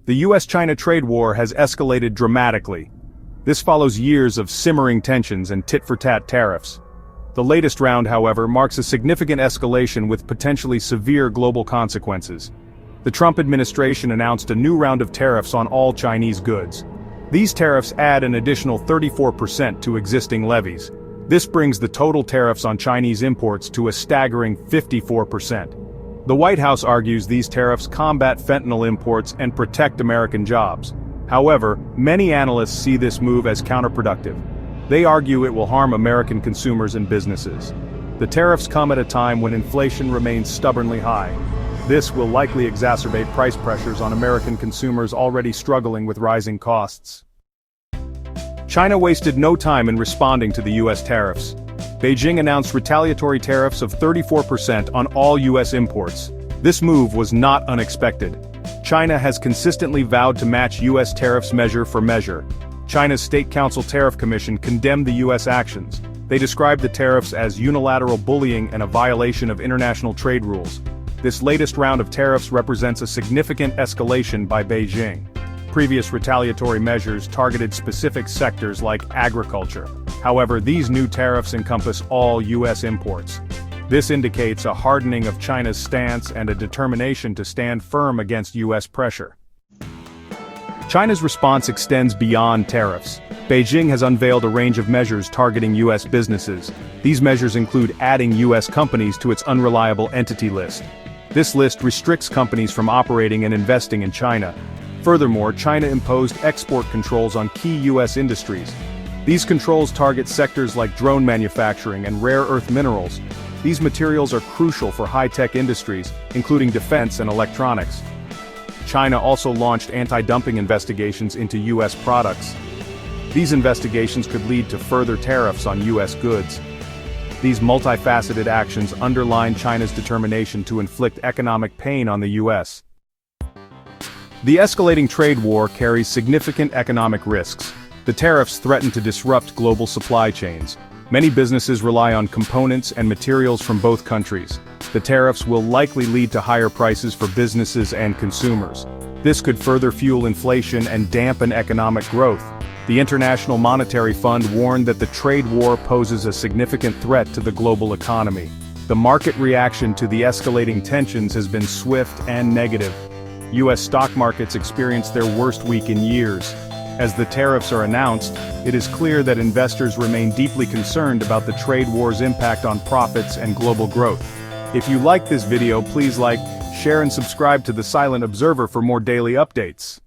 The US-China trade war has escalated dramatically. This follows years of simmering tensions and tit-for-tat tariffs. The latest round, however, marks a significant escalation with potentially severe global consequences. The Trump administration announced a new round of tariffs on all Chinese goods. These tariffs add an additional 34% to existing levies. This brings the total tariffs on Chinese imports to a staggering 54%. The White House argues these tariffs combat fentanyl imports and protect American jobs. However, many analysts see this move as counterproductive. They argue it will harm American consumers and businesses. The tariffs come at a time when inflation remains stubbornly high. This will likely exacerbate price pressures on American consumers already struggling with rising costs. China wasted no time in responding to the US tariffs. Beijing announced retaliatory tariffs of 34% on all US imports. This move was not unexpected. China has consistently vowed to match US tariffs measure for measure. China's State Council Tariff Commission condemned the US actions. They described the tariffs as unilateral bullying and a violation of international trade rules. This latest round of tariffs represents a significant escalation by Beijing. Previous retaliatory measures targeted specific sectors like agriculture. However, these new tariffs encompass all US imports. This indicates a hardening of China's stance and a determination to stand firm against US pressure. China's response extends beyond tariffs. Beijing has unveiled a range of measures targeting US businesses. These measures include adding US companies to its unreliable entity list. This list restricts companies from operating and investing in China. Furthermore, China imposed export controls on key US industries. These controls target sectors like drone manufacturing and rare earth minerals. These materials are crucial for high-tech industries, including defense and electronics. China also launched anti-dumping investigations into US products. These investigations could lead to further tariffs on US goods. These multifaceted actions underline China's determination to inflict economic pain on the US. The escalating trade war carries significant economic risks. The tariffs threaten to disrupt global supply chains. Many businesses rely on components and materials from both countries. The tariffs will likely lead to higher prices for businesses and consumers. This could further fuel inflation and dampen economic growth. The International Monetary Fund warned that the trade war poses a significant threat to the global economy. The market reaction to the escalating tensions has been swift and negative. US stock markets experienced their worst week in years. As the tariffs are announced, it is clear that investors remain deeply concerned about the trade war's impact on profits and global growth. If you like this video, please like, share and subscribe to The Silent Observer for more daily updates.